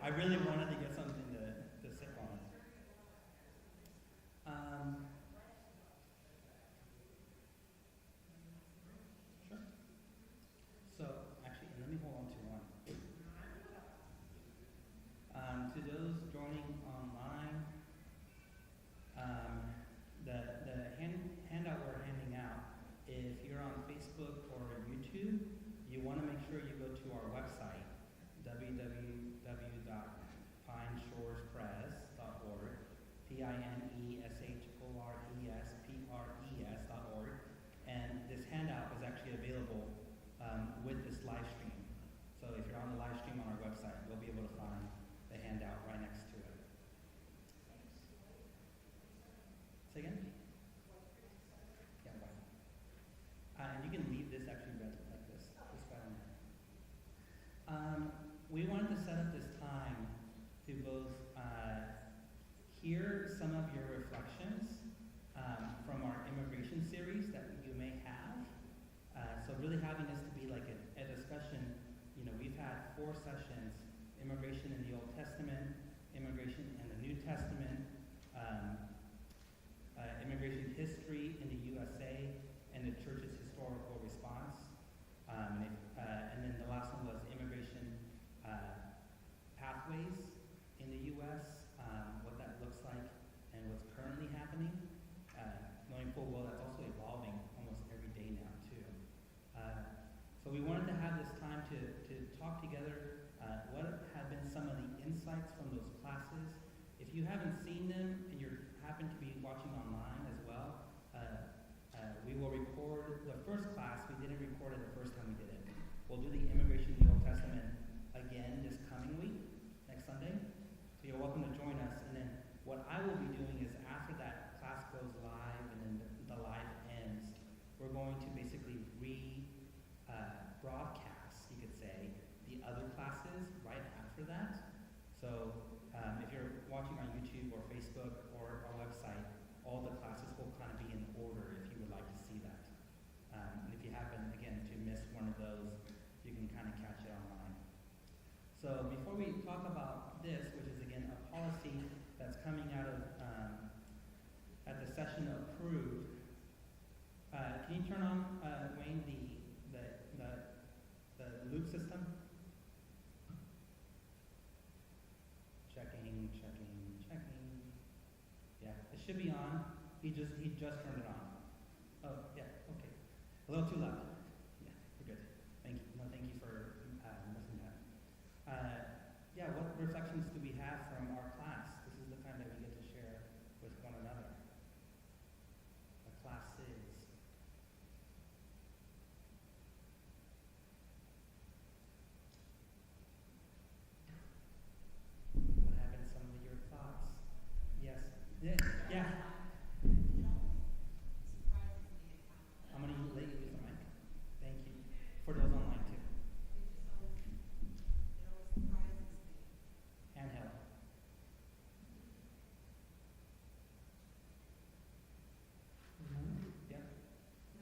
I really wanted to get something to sip on. Sure. So, actually, let me hold on to one. To those joining online, the handout we're handing out, if you're on Facebook or YouTube, you want to make sure you go to our website, www.pineshorespress.org, pineshorespress.org, and this handout is actually available with this live stream. So if you're on the live stream on our website, you'll be able to find the handout right next to it. Say again? Yeah, white. And you can leave this actually red like this right on there. We wanted to set up this time to both hear some of your reflections from our immigration series that you may have. So really having this to be like a discussion. You know, we've had 4 sessions: immigration in the Old Testament, immigration in the New Testament, immigration history in the USA, and the church's historical response. And then the last one was immigration pathways in the U.S., what that looks like, and what's currently happening. Knowing full well that's also evolving almost every day now, too. So we wanted to have this time to talk together what have been some of the insights from those classes. If you haven't seen them and you happen to be watching online as well, we will record the first class. We didn't record it the first time we did it. We'll do the immigration in the Old Testament again this coming week, next Sunday. So you're welcome to join us. And then what I will be doing is after that class goes live and then the live ends, we're going to basically broadcast, you could say, the other classes right after that. So if you're watching on YouTube or Facebook or our website, all the classes will kind of be in order if you would like to see that. And if you happen, again, to miss one of those, you can kind of catch it online. So before we talk about this, which is again a policy that's coming out of at the session approved, can you turn on, Wayne, the loop system? Checking. Yeah, it should be on. He just turned it on. Oh, yeah, okay. A little too loud. Yeah, we're good. Thank you. No, thank you for missing that. Yeah, what reflections do we have from our class? This is the time that we get to share with one another. The classes. What have been some of your thoughts? Yes. Yeah. I'm going to let you use the mic. Thank you. For those online too. Handheld. Yep. It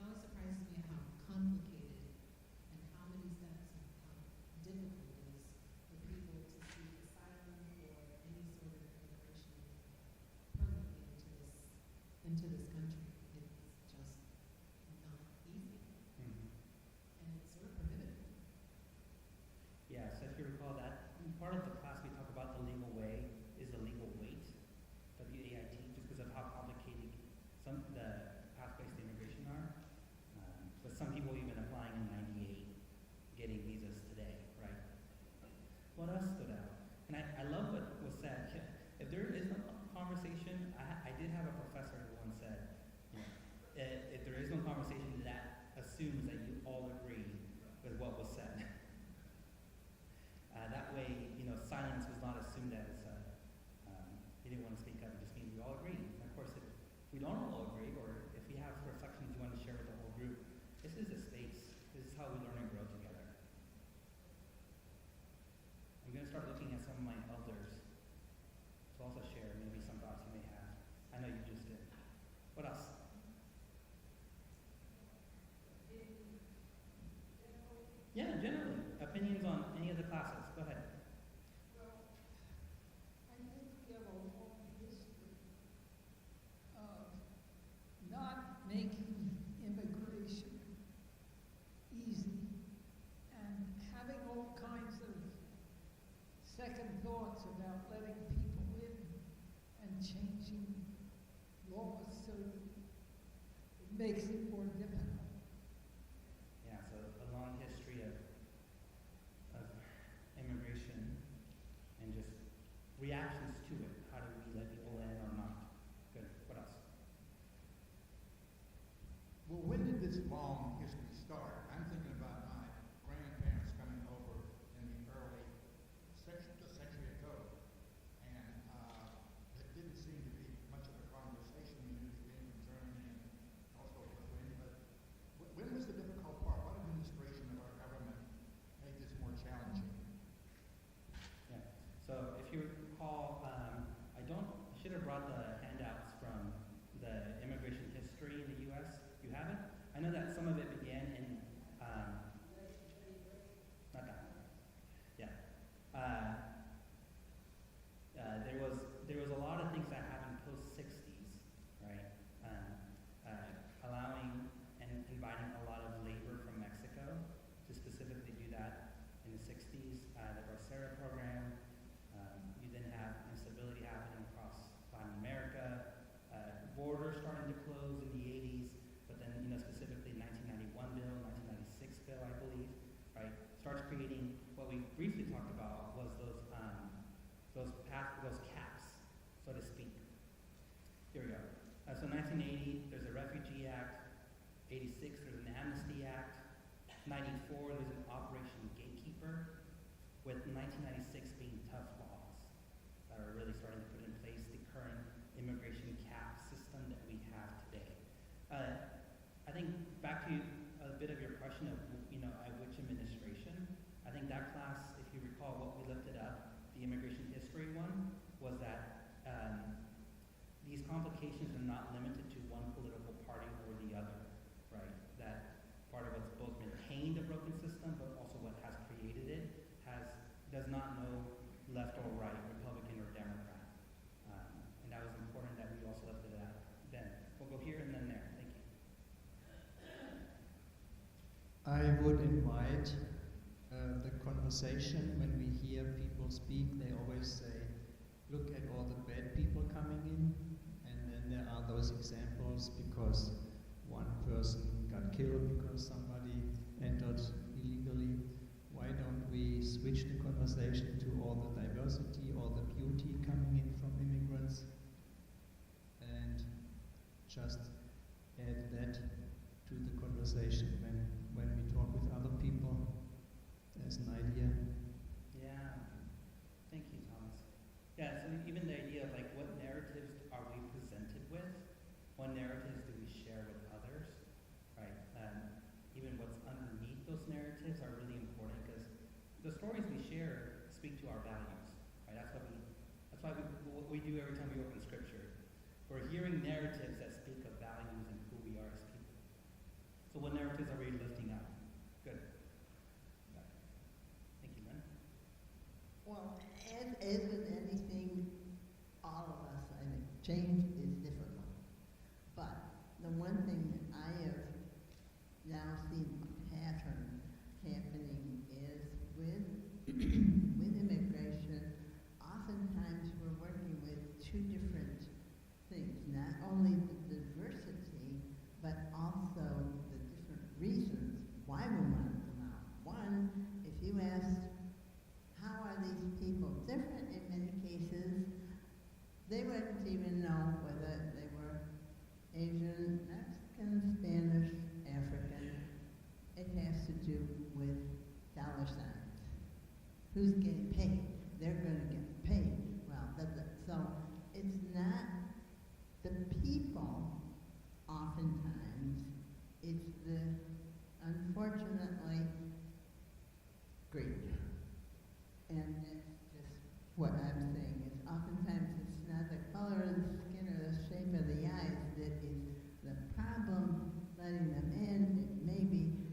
always surprises me how complicated and how many steps and how difficult it is for people to seek asylum or any sort of immigration permanently into this country. It's just not easy, Mm-hmm. and it's sort of prohibitive. Yeah, so if you recall that part of the class we talk about the legal way is the legal weight, WAIT, just because of how complicated some the pathways to immigration are. But some people even applying in '98, getting visas today, right? What else stood out? And I love what was said. If there is no conversation, I did have a professor who once said, you know, if there is no conversation, that assumes that you all agree with what was said. That way, you know, silence was not assumed as you didn't want to speak up. It just means we all agree. And of course, if we don't all agree, or if we have reflections you want to share with the whole group, this is a space. This is how we learn and grow together. I'm going to start looking at some of my elders to also share maybe some thoughts you may have. I know you just did. What else? thoughts about letting people in and changing laws so it makes it more difficult. Yeah, so a long history of immigration and just reactions to it. How do we let people in or not? Good. What else? Well, when did this long history start? I'm thinking about my grandparents coming over in the early century ago, and it didn't seem to be much of a conversation. We knew they came from Germany and also Lithuania, but when was the difficult part? What administration of our government made this more challenging? Yeah. So if you recall, I should have brought the handouts from the immigration history in the U.S. You have it? I know that some of it began in, not that one. Yeah. There was a lot of things that happened post 60s, right? Allowing and inviting a lot of labor from Mexico to specifically do that in the 60s. The Bracera program. You then have instability happening across Latin America. Borders starting to close in the 80s, but then specifically 1991 bill, 1996 bill, I believe, right? Starts creating what we briefly talked about was those caps, so to speak. Here we go. So 1980, there's a Refugee Act. 86, there's an Amnesty Act. 94, there's an Operation Gatekeeper, with 1996 being tough laws that are really starting to put in place the current immigration cap system that we have today. I think back to a bit of your question of which administration. I think that class, if you recall what we lifted up, the immigration history one, was that these complications are not limited to one political party or the other, right? That part of what's both maintained a broken system, but also what has created it does not know left or right, Republican or Democrat. And that was important that we also left it out then. We'll go here and then there. Thank you. I would invite the conversation. When we hear people speak, they always say, look at all the bad people coming in, and then there are those examples because one person got killed because somebody entered illegally. Why don't we switch the conversation to all the diversity, all the beauty coming in from immigrants, and just add that to the conversation when we talk with other people as an idea. Yeah. Thank you, Thomas. Yeah, so even the idea of what narratives are we presented with? What narratives do we share with others? Right? Even what's underneath those narratives are really important because the stories we share speak to our values. Right? That's why what we do every time we open scripture. We're hearing narratives that speak of values and who we are as people. So what narratives are we lifting up? Good. Thank you, Lynn. Well, as with anything, all of us, I think, change is difficult. But the one thing that I have now seen a pattern happening is with immigration, oftentimes we're working with two different things, not only the diversity, but also the different reasons why we want to come out. One, if you ask, how are these people different in many cases, they wouldn't even know whether they were Asian, Mexican, Spanish, African. It has to do with dollar signs. Who's getting paid? They're going to get paid. Well, so it's not the people, oftentimes, it's the, unfortunately, greed. And that's just what I'm saying is oftentimes it's not the color of the skin or the shape of the eyes that is the problem letting them in. It may be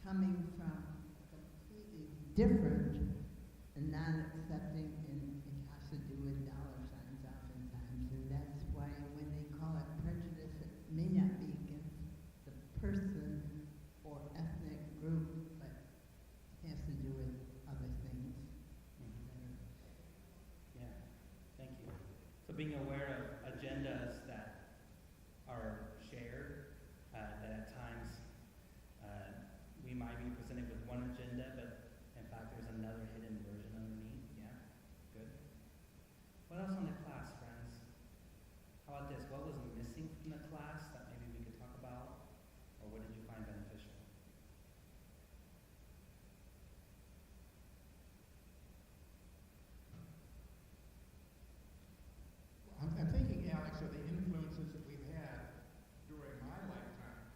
coming from completely different and not accepting, and it has to do with dollar signs oftentimes. And that's why when they call it prejudice, it may not be against the person or ethnic group, but it has to do with other things. So being aware of agendas that are shared, that at times we might be presented with one agenda, but in fact there's another hidden version underneath. Yeah, good. What else on the class, friends? How about this? What was missing from the class that maybe we could talk about? Or what did you find beneficial? I'm thinking, Alex, of the influences that we've had during my lifetime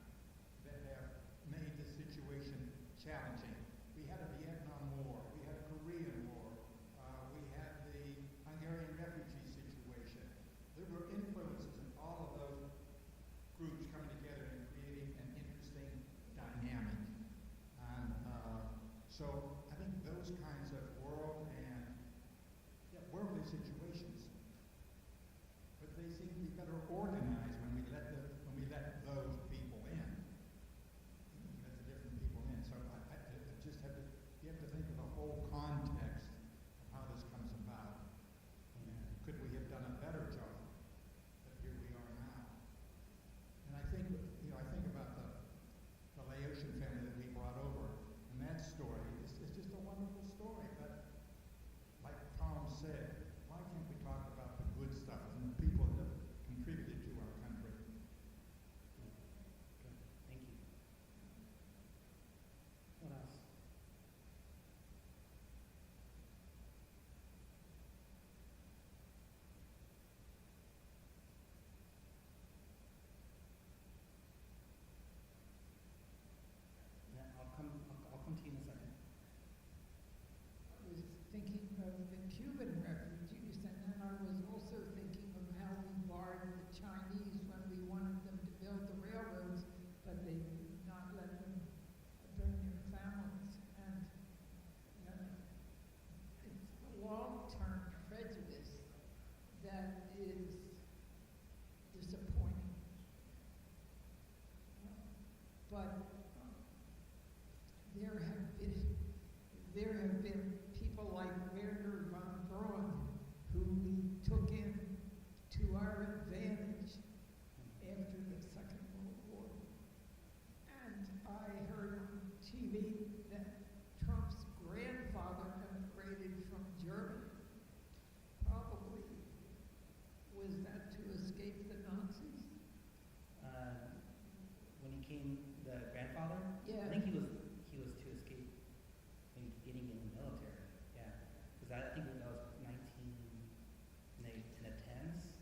that have made the situation challenging. We had a Vietnam War, we had a Korean War, we had the Hungarian refugee situation. There were influences in all of those groups coming together and creating an interesting dynamic. And so I think those kinds of worldly situations, but they seem to be better organized when we let those people in. Let the different people in. So I just have to, you have to think of the whole context of how this comes about. And could we have done a better job? But here we are now. And I think, I think about the Laotian family that we brought over, and that story is just a wonderful story. But like Tom said, why can't we talk about the good stuff and the people that have contributed to our country? Good. Thank you. What else? Yeah, I'll come to you in a second. I was thinking of the Cuban refugees, and then I was also thinking of how we barred the Chinese when we wanted them to build the railroads, but they would not let them bring their families. And it's a long-term prejudice that is disappointing. But there have been people like Werner von Braun who we took in to our advantage after the Second World War. And I heard on TV that Trump's grandfather immigrated from Germany. Probably was that to escape the Nazis? When he came, the grandfather? Yeah. I think he was to escape getting in the military. Yeah, because I think that was in the tens.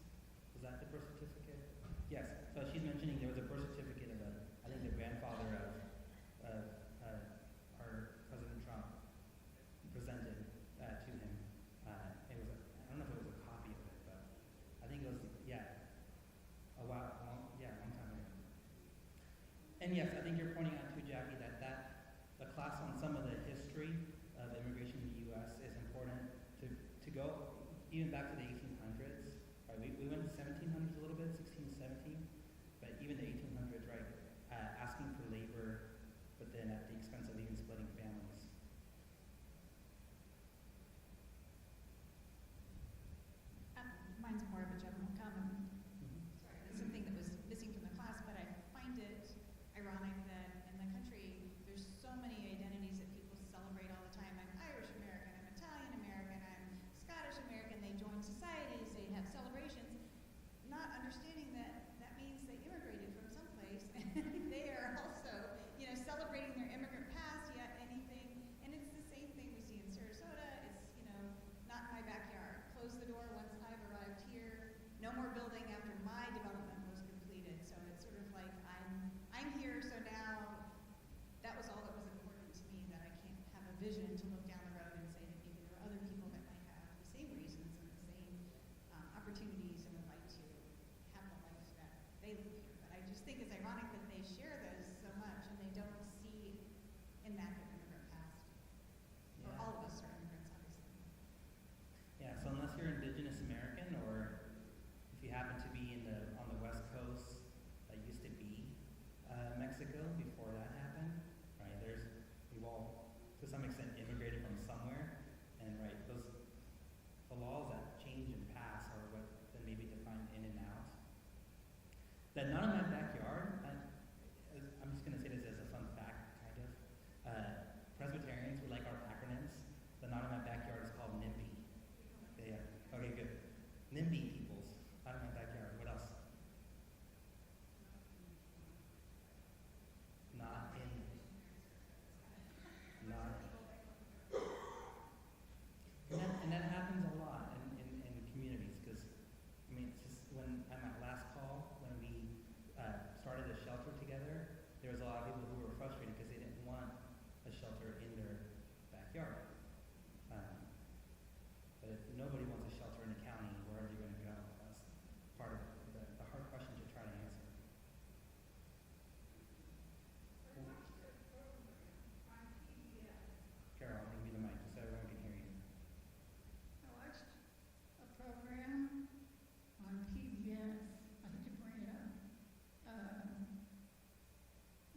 Was that the birth certificate? Yes. So she's mentioning there was a birth certificate of I think the grandfather of our President Trump presented to him. It was I don't know if it was a copy of it, but I think it was a long time ago. And yes, I think you're pointing out too, Jackie, that the class on some of the history of immigration in the U.S. is important to go even back to the 1800s. Right? We went to 1700s a little bit, 16, 17, but even the 1800s, right? Asking for labor, but then at the expense of even splitting families. Mine's more of a general comment. Mm-hmm. Sorry, that's something that was missing from the class, but I find it ironic that in the country there's so many identities that people celebrate all the time. I'm Irish American, I'm Italian American, I'm Scottish American. They join societies, they have celebrations, not understanding that that means they immigrated from someplace and they are also, celebrating their immigrant past, yet anything. And it's the same thing we see in Sarasota. It's, not in my backyard. Close the door once I've arrived here. No more building after my development was completed. So it's sort of like I'm here, so now that was all that was important to me, that I can't have a vision to look down the road and say that maybe there are other people that might have the same reasons and the same opportunities and would like to have the life that they live here. But I just think it's ironic that they share those so much and they don't see in that their immigrant past. Or Yeah. all of us are immigrants, obviously. Yeah, so unless you're Indigenous American, or if you happen to be on the West Coast, that used to be Mexico before that happened, right? We've all, to some extent, immigrated from somewhere, and right, the laws that change and pass are what then that not in my backyard, I'm just going to say this as a fun fact, kind of. Presbyterians would like our acronyms. The not in my backyard is called NIMBY. Yeah. Okay, good. NIMBY equals not in my backyard. What else? Not in. Not. And that happens a lot in communities because, I mean, it's just when on my last call, when we started a shelter together, there was a lot of people who were frustrated because they didn't want a shelter in their backyard. But if nobody wants a shelter in the county, where are they going to go? That's part of the hard question to try to answer. Carol, I'll give you the mic just so everyone can hear you. I watched a program on PBS, I had to bring it up,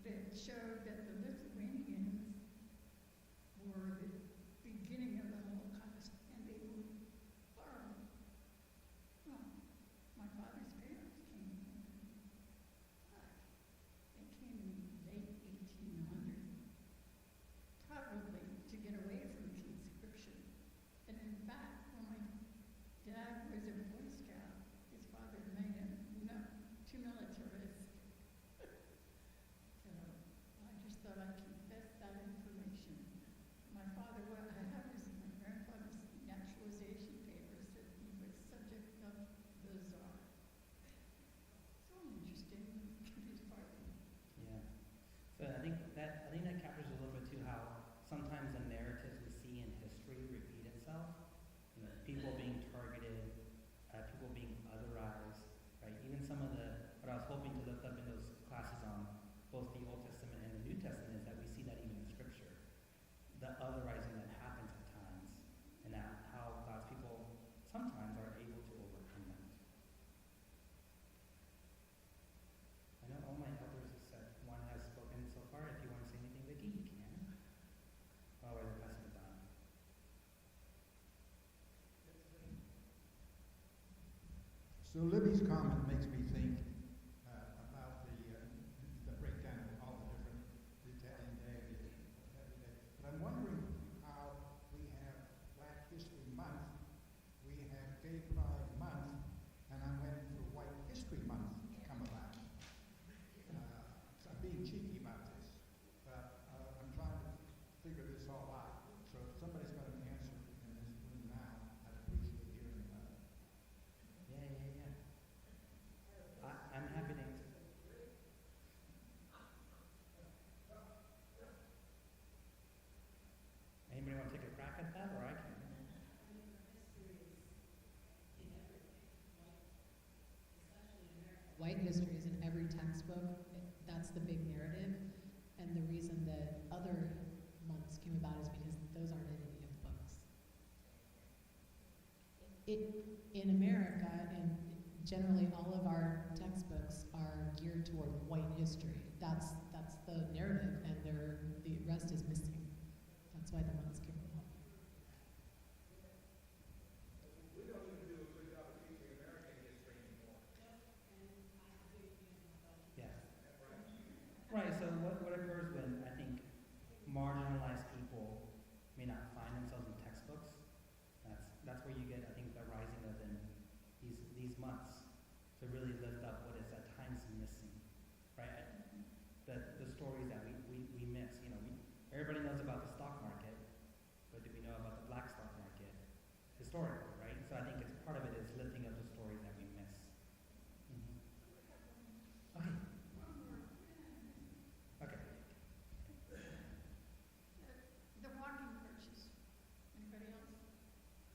that showed that the Lithuanians were the beginning of the Holocaust, and they were horrible. Well, my father's parents came here, but they came in late 1800s, probably to get away from conscription. And in fact, when my dad was a Boy Scout, his father made him too militarist. So I just thought I'd confess that information. My father, what I have is my grandfather's naturalization papers that he was subject of the Tsar. So interesting, his party. Yeah. So I think that captures a little bit too how sometimes the narratives we see in history repeat itself. You know, people being targeted, people being otherized, right? Even some of what I was hoping to lift up in those classes on both the Old Testament and the New Testament is that we see that even in Scripture. The otherizing that happens at times, and how God's people sometimes are able to overcome that. I know all my elders have said, one has spoken so far. If you want to say anything, Vicky, you can. Otherwise, I'll pass it on. So Libby's comment makes me think about the breakdown of all the different Italian days. But I'm wondering how we have Black History Month, we have Gay Pride Month, and I'm waiting for White History Month to come about. So I'm being cheeky about this, but I'm trying to figure this all out. So if somebody's got an answer in this room now, I'd appreciate hearing about it. Yeah. I'm happy to answer. Anybody want to take a crack at that, or I can? White history is in every textbook. That's the big narrative. And the reason that other months came about is because those aren't in any of the books. In America, and generally all of our textbooks are geared toward white history. That's the narrative, and the rest is missing. That's why the months came about. We don't even do a good job of teaching American history anymore. Yeah. Right, so what occurs when, I think, marginalized people may not find themselves in textbooks, that's where you get, I think, the rising of them these months to really lift up what is at times missing, right? The stories that we miss, everybody knows about the stock market, but do we know about the black stock market historically, right? So I think it's part of it is lifting up the stories that we miss. Okay. Okay. The walking purchase. Anybody else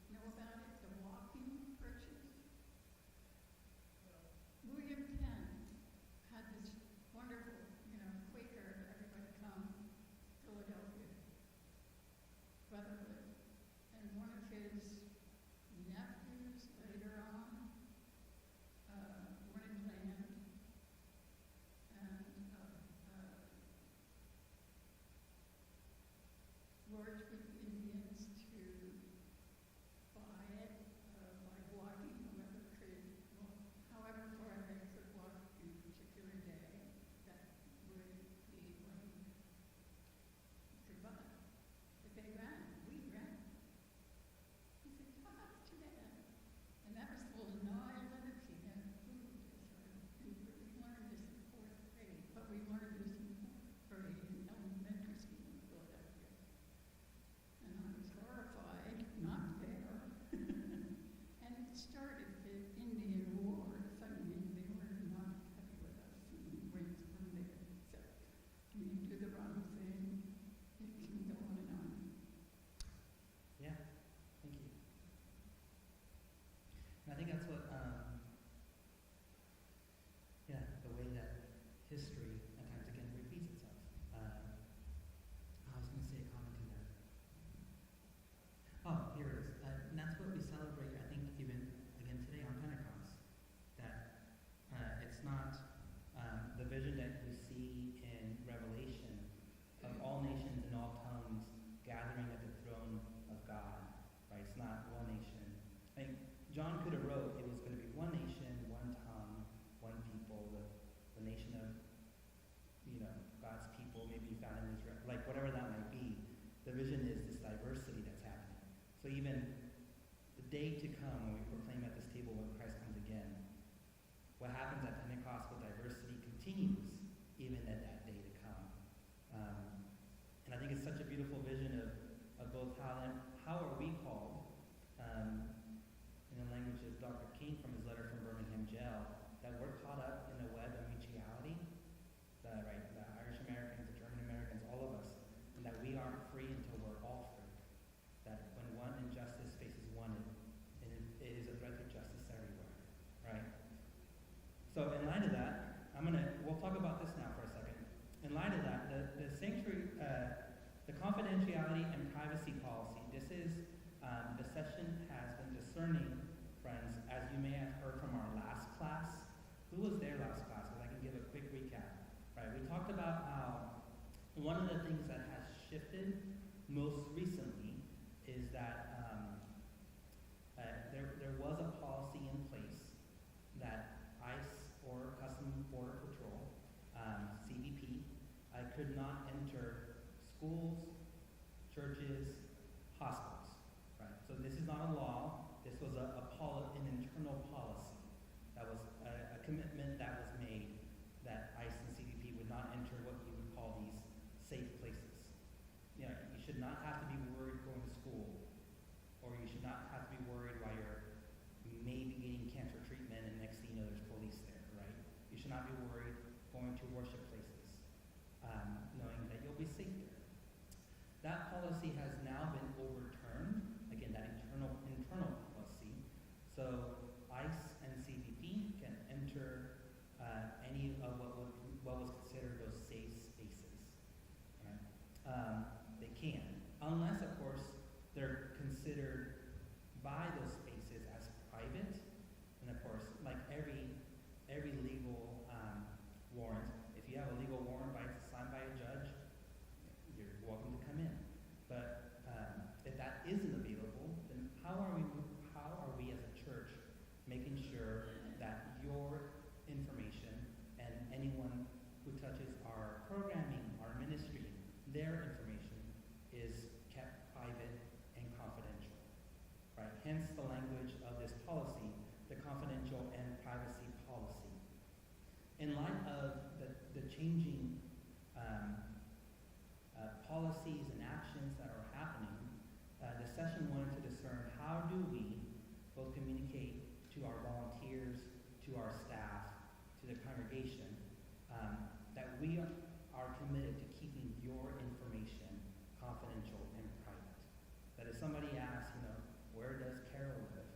know about it? The walking purchase. William even the day to come when we proclaim at this table when Christ comes again, what happens at Pentecost with diversity continues even at that day to come. And I think it's such a beautiful vision of both how are we called, in the language of Dr. King from his letter from Birmingham jail, that we're caught up in the web of mutuality, the Irish Americans, the German Americans, all of us, and that we aren't free until we're all free. That when one injustice faces one, it is a threat to justice everywhere, right? So in light of that, we'll talk about this now for a second. In light of that, the sanctuary, the confidentiality and privacy policy, this is, the session has been discerning, friends, as you may have heard from our last class. Who was there last class? Because I can give a quick recap. Right, we talked about how one of the things that has shifted most recently is that there was a policy in place that ICE or Customs Border Patrol, CBP, could not enter schools, churches, hospitals. Right, so this is not a law. This was an internal policy. That was a commitment that was made that ICE and CBP would not enter what you would call these safe places. You know, you should not have to be worried going to school, or you should not have to be worried while you're maybe getting cancer treatment and next thing you know there's police there, right? You should not be worried going to worship places, knowing that you'll be safe there. That policy has now been overturned, again, that internal policy, so ICE and CBP can enter any of what was considered those safe spaces. Right? They can, unless, of course, they're considered by those spaces as private. And of course, like every legal warrant, if you have a legal warrant signed by a judge, you're welcome to come in. But if that isn't available, then how are we as a church making sure that your information and anyone who touches our programming, our ministry, their information is kept private and confidential, right? Hence the language of this policy, the confidential and privacy policy. In light of the changing policies and actions that are happening, the session wanted to discern how do we both communicate to our volunteers, to our staff, to the congregation, that we are committed to keeping your information confidential and private. That if somebody asks, where does Carol live?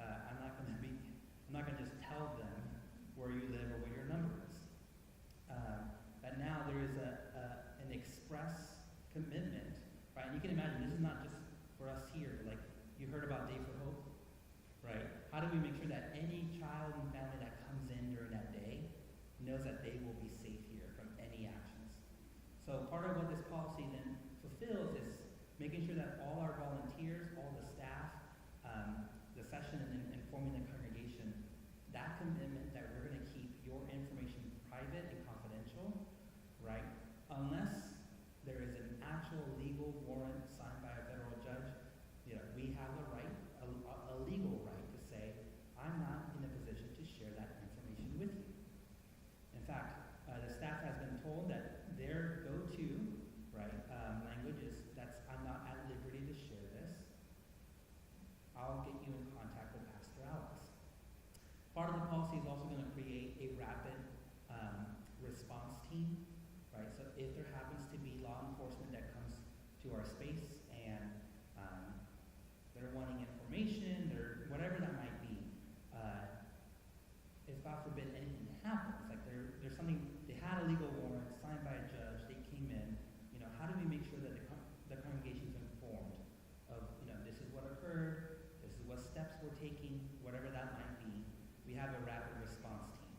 I'm not going to just tell them where you live or what your number is. That now there is an express commitment, right? And you can imagine this is not just for us here. Like you heard about Day for Hope, right? How do we make sure that any child and family that comes in during that day knows that they will be safe here from any actions? So part of what this policy then fulfills is making sure that all our volunteers, all the staff, the session and forming the congregation, that commitment that we're going to keep your information private and confidential, right? Unless there is an actual legal warrant signed by a federal judge, we have a right, a legal right to say, I'm not in a position to share that information with you. In fact, the staff has been told that their go-to, language is I'm not at liberty to share this. I'll get you in contact with Pastor Alex. Part of the policy is also going to create a rapid response team, right? So if there happens to be law enforcement that comes to our space and they're wanting information or whatever that might be, if God forbid anything happens, like there's something, they had a legal warrant signed by a judge, they came in, how do we make sure that the congregation is informed of, this is what occurred, this is what steps we're taking, whatever that might be. We have a rapid response team.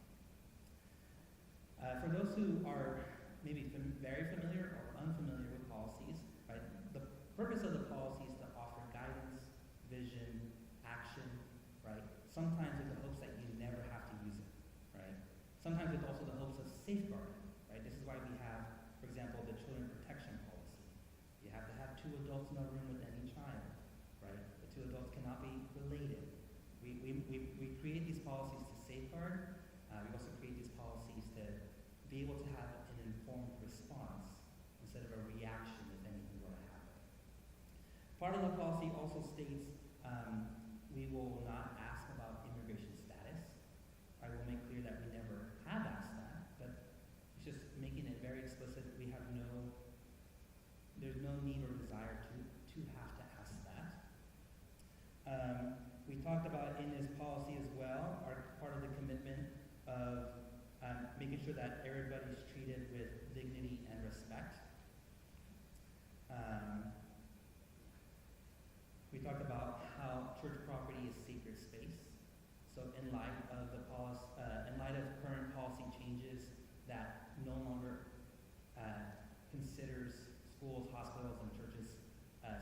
For those who are maybe very familiar or unfamiliar with policies, right, the purpose of the policy is to offer guidance, vision, action, right? Sometimes with the hopes that you never have to use it, right? Sometimes with also the hopes of safeguarding, right? This is why we have, for example, the children protection policy. You have to have 2 adults in a room with any child, right? policies to safeguard. We also create these policies to be able to have an informed response instead of a reaction if anything were to happen. Part of the policy also states we will not ask about immigration status. I will make clear that we never have asked that, but it's just making it very explicit that there's no need or desire to have to ask that. We talked about in this policy as well, part of the commitment of making sure that everybody's treated with dignity and respect. We talked about how church property is sacred space. So in light of current policy changes that no longer considers schools, hospitals, and churches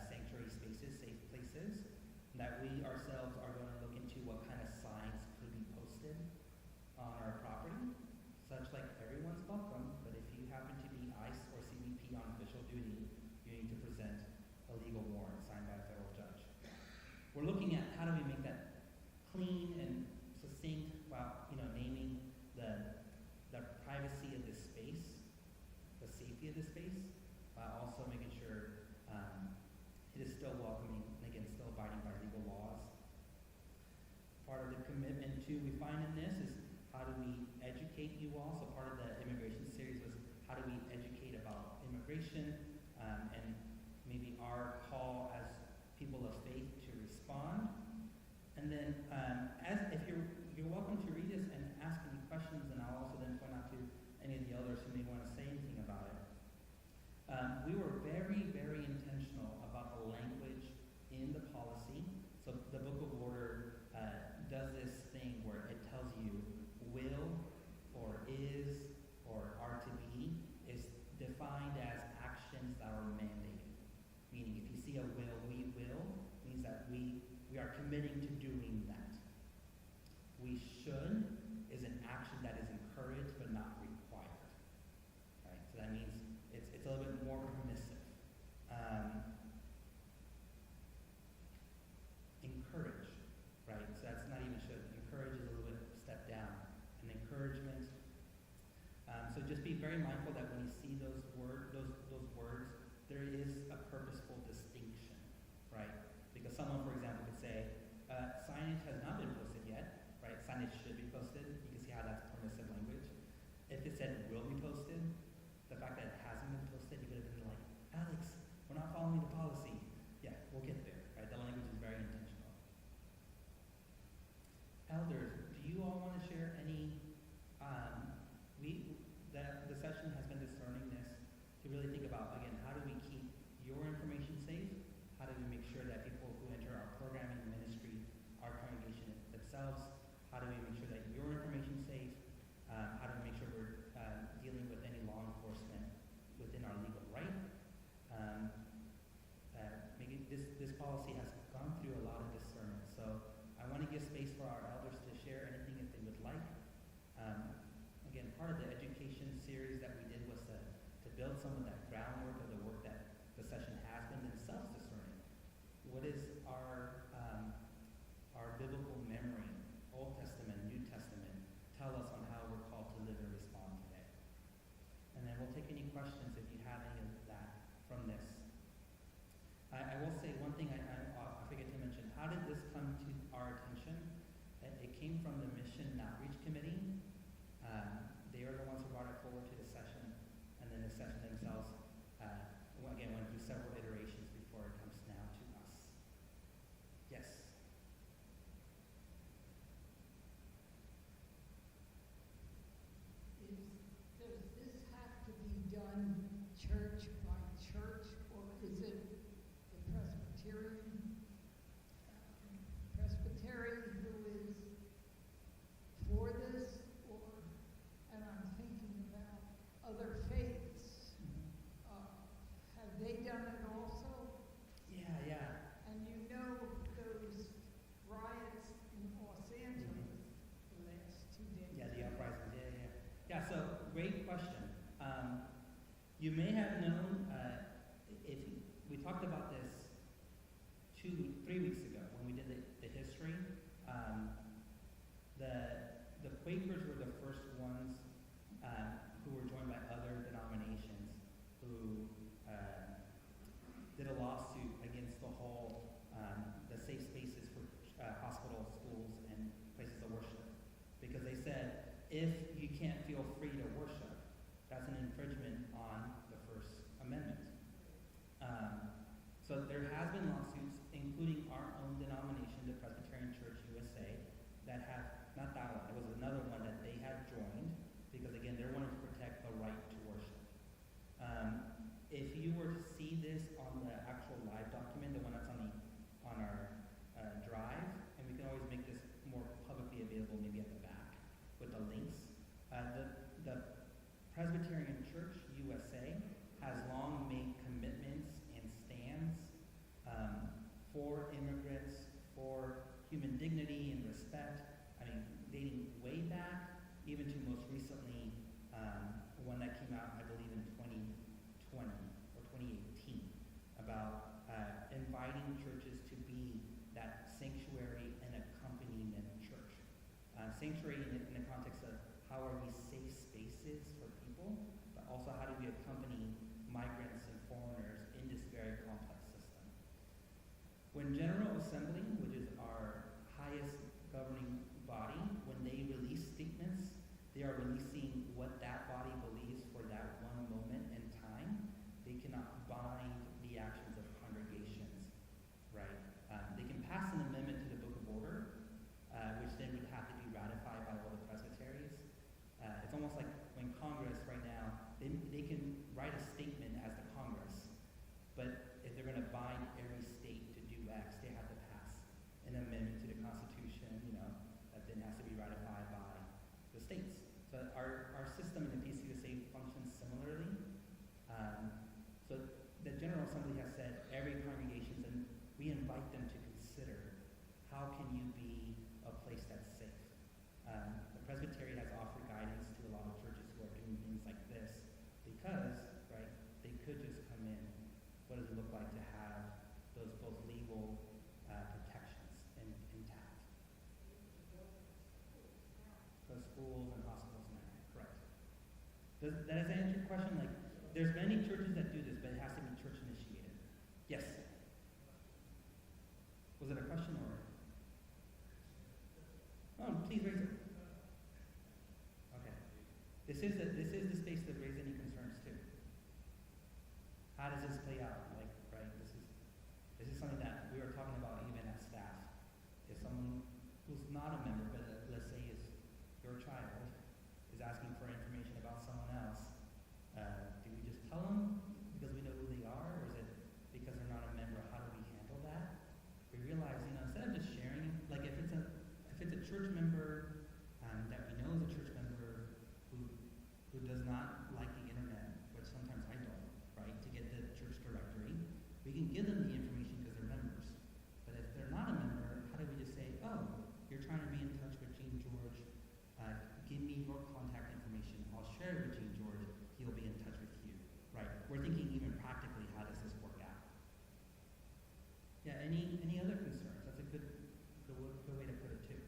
sanctuary spaces, safe places, that we ourselves are going to look into what kind of signs could be posted on our property, such like everyone's welcome, but if you happen to be ICE or CBP on official duty, you need to present a legal warrant signed by a federal judge. We're looking at how do we make that clean and succinct while naming the privacy of this space, the safety of this space, while also making sure it is still welcoming and again still abiding by legal laws. Part of the commitment too we find in this is how do we educate you all? So part of the immigration series was how do we educate about immigration and maybe our call as people of faith to respond. And then if you're welcome to read this and ask any questions, and I'll also then point out to any of the elders who may want to say anything about it. We were very, very intentional about the language in the policy. So the Book of Order does this thing where it tells you will or is or are to be is defined as actions that are mandated. Meaning if you see a will, we will, means that we are committing to doing that. We should is an action that is encouraged but not required. Right? So that means it's a little bit more permissive. Encourage, right? So that's not even should. Encourage is a little bit step down. An encouragement. So just be very mindful that when you see those words, there is a purposeful distinction, right? Because someone, for example, could say, signage has not been posted yet, right? Signage should be posted. You can see how that's permissive language. If it said will be posted, the fact that it hasn't been posted, you could have been like, Alex, we're not following the policy. Yeah, we'll get there, right? The language is very intentional. Elders, do you all want to share any, the session has been discerning this to really think about, again, how do we keep your information safe? How do we make sure that people who enter our programming ministry, our congregation themselves, how do we make sure that your information is safe? How do we make sure we're dealing with any law enforcement within our legal right? Maybe this policy has gone through a lot of discernment, so I want to give space for our elders to share anything if they would like. Again, part of the education series that we did was to build some of that groundwork of the work that the session has been themselves discerning. What is our biblical memory, Old Testament, New Testament, tell us on how we're called to live and respond today? And then we'll take any questions if you have any of that from this. I will say one thing I forget to mention. How did this come to our attention? It came from the Mission Outreach Committee. They are the ones who brought it forward to the session, and then the session themselves, again, went through several iterations before it comes now to us. Yes? Does this have to be done church by church, or is it the Presbyterian who is for this, or, and I'm thinking about other faiths, have they done it also? Yeah. And those riots in Los Angeles the last 2 days. Yeah, the uprisings. Yeah, so great question. You may have known, if we talked about this 3 weeks ago when we did the history. The if you can't feel free to worship, that's an infringement on the First Amendment. So there has been lawsuits, including our own denomination, the Presbyterian Church USA, that have, not that one, it was another one that they had joined, because again, they're wanting to protect the right to worship. If you were to see this on the actual live document, the one that's on our drive, and we can always make this more publicly available, maybe at the back, with the links. The Presbyterian Church USA has long made commitments and stands for immigrants, for human dignity and respect. I mean, dating way back, even to most recently, one that came out, I believe, in 2020 or 2018, about inviting churches to be that sanctuary and accompaniment church. Sanctuary in the context of how are we safe spaces for people, but also how do we accompany migrants and foreigners in this very complex system. When General Assembly, which is our highest governing body, when they release statements, they are releasing what that body believes for that one moment in time. They cannot bind the actions of congregations, right? They can pass an amendment to the Book of Order, which then would have to be ratified by all the presbyteries. It's almost like when Congress right now, they can write a statement as the Congress, but if they're going to bind every state to do X, they have to pass an amendment to the Constitution, that then has to be ratified by the states. So our system in the PCUSA functions similarly. So the General Assembly has said every congregation, and we invite them to consider how can you be a place that's safe. The Presbytery has offered guidance to a lot of churches who are doing things like this because, right, they could just come in. What does it look like to have those both legal protections intact? So schools and hospitals and that, correct. Does that answer your question? Like, there's many churches that do this, but it has to be church initiated. Yes. Was it a question or? Oh, please raise it. Okay. This is the space to raise any concerns too. How does this play out? Like, right? This is something that we were talking about even as staff. If someone who's not a member, but let's say is your child, is asking for information about someone else, do we just tell them because we know who they are, or is it because they're not a member? How do we handle that? We realize, instead of just sharing, like if it's a church member that we know is a church member who does not like the internet, which sometimes I don't, right? To get the church directory, we can give them the information because they're members. But if they're not a member, how do we just say, oh, you're trying to be in touch with Gene George, give me your contact information. I'll share it with Gene George. He'll be in touch with you, right? We're thinking even practically, how does this work out? Yeah. Any other concerns? That's a good way to put it too.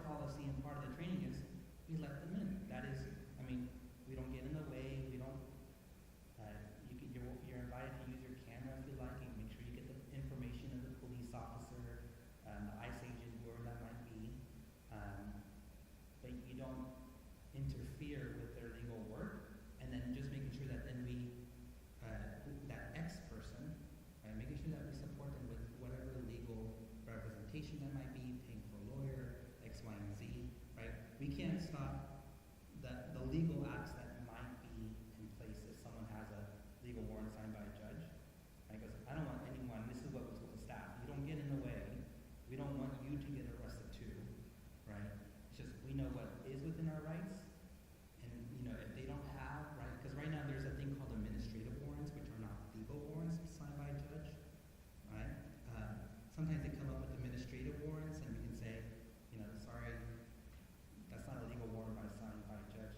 policy and part of the training is we let them in. That is, I mean, we don't get in the way. We don't. You're invited to use your camera if you like, and make sure you get the information of the police officer, the ICE agent, whoever that might be. But you don't interfere with their legal work, and then just making sure that then we, that X person, right, making sure that we support them with whatever legal representation that might be, paying for a lawyer, X, Y, and Z, right? We can't stop the legal acts that might be in place if someone has a legal warrant signed by a judge, right? Because I don't want anyone, this is what we told the staff, you don't get in the way, we don't want you to get arrested too, right? It's just, we know what is within our rights, and, you know, if they don't have, right, because right now there's a thing called administrative warrants, which are not legal warrants signed by a judge, right? Sometimes they come up with administrative warrants, and we can say, you know, sorry, that's not a legal warrant signed by a judge.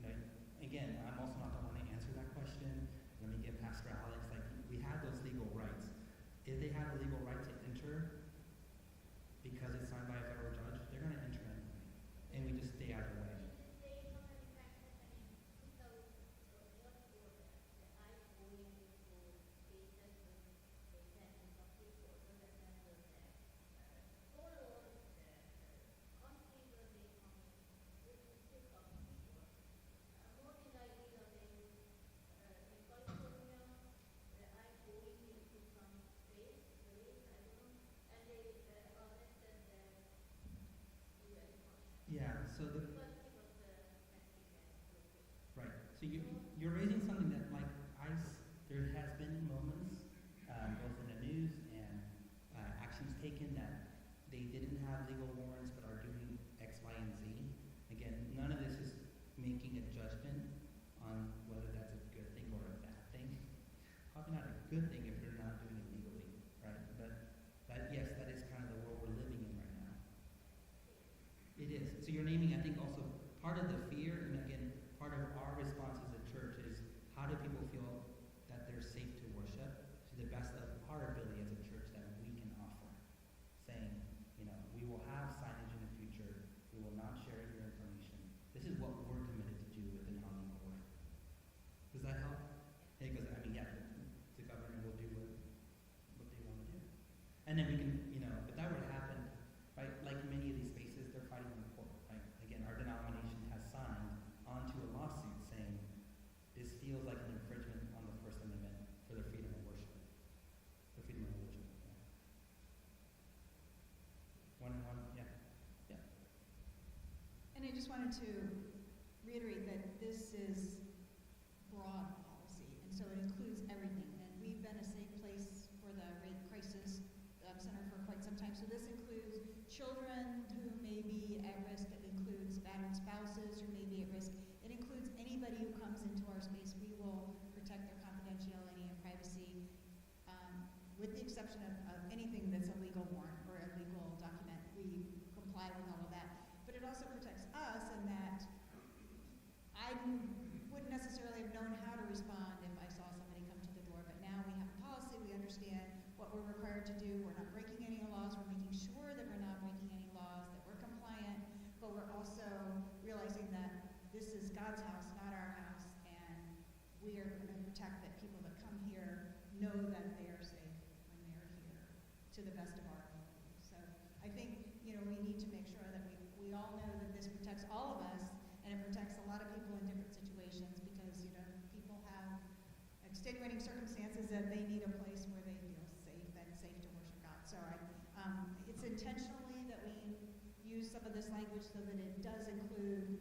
You know, again, I'm also not the one to answer that question. Let me get Pastor Alex, like, we have those legal rights. If they have a legal right to enter because it's signed by a federal judge, they're going to enter anyway. And we just stay out of the way. Yeah, so right. So you're raising something that, like, there has been moments, both in the news and actions taken that they didn't have legal warrants but are doing X, Y, and Z. Again, none of this is making a judgment on whether that's a good thing or a bad thing. Probably not a good thing if they're not doing it legally, right? But yes, that is kind of the world we're living in right now. It is. So you're naming, I think, also part of the fear, and again, part of our response as a church is, how do people feel that they're safe to worship to the best of our ability as a church that we can offer? Saying, you know, we will have signage in the future. We will not share your information. This is what we're committed to do within our legal right. Does that help? Because, I mean, yeah, the government will do what they want to do. And then we can, you know, if that were to happen, right, like many of these spaces, they're fighting in court, right? Again, our denomination has signed onto a lawsuit saying this feels like an infringement on the First Amendment for the freedom of worship. The freedom of religion. Yeah. One, yeah. Yeah. And I just wanted to reiterate that this is broad policy, and so it includes everything. And we've been a safe place for the rape crisis center for quite some time. So this includes children who may be at risk. It includes battered spouses who may be at risk. It includes anybody who comes into our space. We will protect their confidentiality and privacy, with the exception of anything that's a legal warrant or a legal document. We comply with all of that. But it also protects us in that I wouldn't necessarily have known how to respond if I saw somebody come to the door. But now we have a policy. We understand what we're required to do. We're not breaking any laws. We're making sure that we're not breaking any laws, that we're compliant, but we're also realizing that this is God's house, not our house, and we are going to protect that people that come here know that they are safe when they're here to the best of our ability. So I think, you know, we need to make sure that we all know that this protects all of us, and it protects a lot of people in different situations because, you know, people have extenuating circumstances that they need a place where they feel safe and safe to worship God. So it's intentionally that we use some of this language so that it does include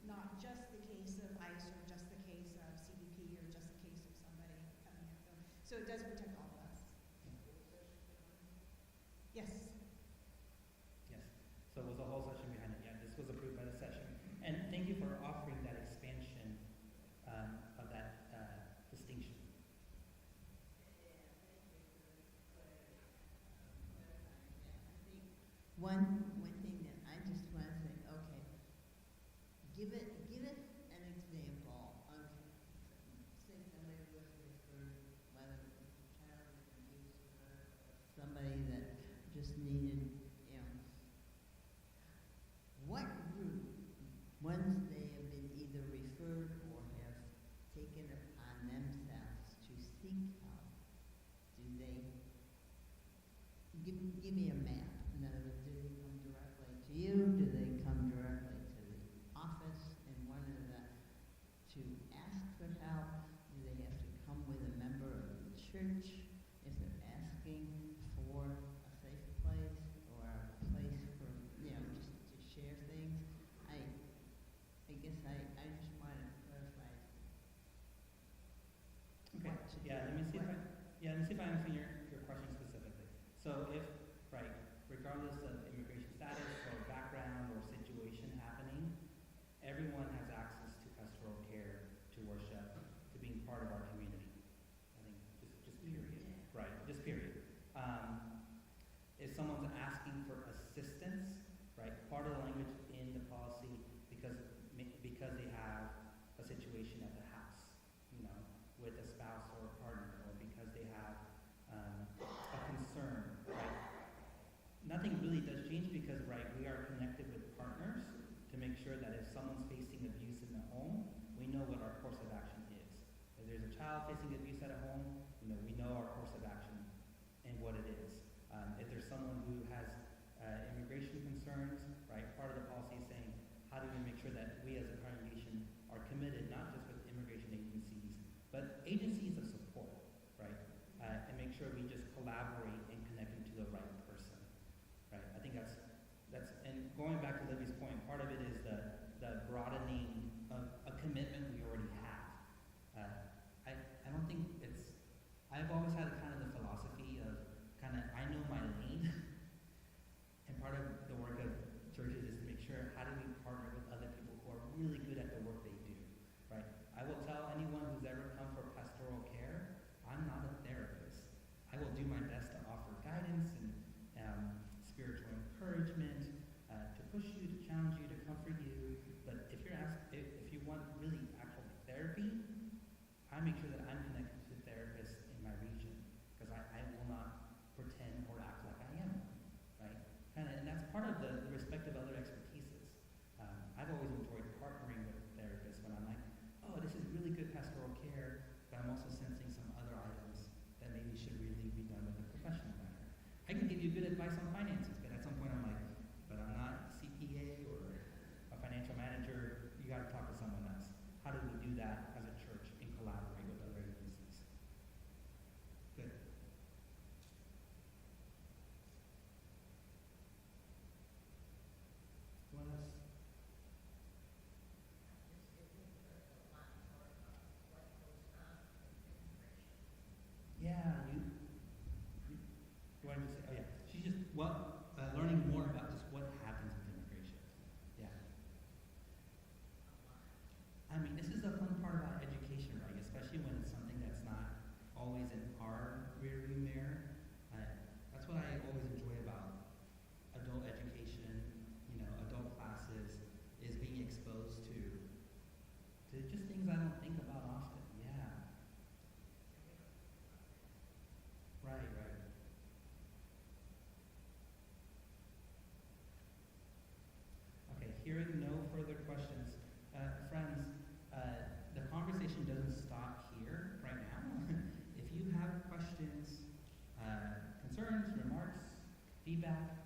not just the case of ICE or just the case of CBP or just the case of somebody coming in. So it does protect all of us. Yes. Yes. So it was a whole session behind it. Yeah, this was approved by the session. And thank you for offering that expansion of that distinction. One thing that I just want to say, okay, give it an example. Okay, say somebody was referred, whether it was a Yeah, let me see if I answer your question specifically. So if, right, regardless of immigration status or background or situation happening, everyone has access to pastoral care, to worship, to being part of our community. I think just period. Right, just period. If someone's asking for assistance, right, part of the language in the policy, because they have a situation at the house, you know, with a spouse or a partner, or because they have a concern, right? Nothing really does change because, right, we are connected with partners to make sure that if someone's facing abuse in the home, we know what our course of action is. If there's a child facing abuse at a home, you know, we know our course of action and what it is. If there's someone who has immigration concerns, right, part of the policy is saying, how do we make sure that we as a congregation are committed, not just with immigration agencies, but agencies of support, right? And make sure we just collaborate in connecting to the right person, right? I think that's, and going back to Libby's point, part of it is the broadening of a commitment we already have. I don't think I've always had kind of the philosophy of I know my lane, and part of the work of churches is to make sure how do we partner with other people who are really good at the work they do, right? I will tell anyone who's ever come for pastoral care, I'm not a therapist. I will do my best to offer guidance and spiritual encouragement, to push you, to challenge you, to comfort you. But if you want really actual therapy, I make sure that I'm connected to therapists in my region, because I will not pretend or act like I am one, right? And that's part of the respect of other expertises. I've always enjoyed partnering with therapists when I'm like, oh, this is really good pastoral care, but I'm also sensing some other items that maybe should really be done with a professional manner. I can give you good advice on finances, but at some point I'm like, but I'm not a CPA or a financial manager. You got to talk to someone else. How do we do that as a church and collaborate with other agencies? Good. Anyone else? Yeah, you want to say, oh yeah, she's just, learning more about just what happens with immigration. Yeah. I mean, this is the fun part about education, right? Especially when it's something that's not always in our rearview mirror. That's what I always enjoy about adult education, you know, adult classes, is being exposed to just things I don't think about often. Yeah. Right. Okay, hearing no further questions. Friends, the conversation doesn't stop here right now. If you have questions, concerns, remarks, feedback,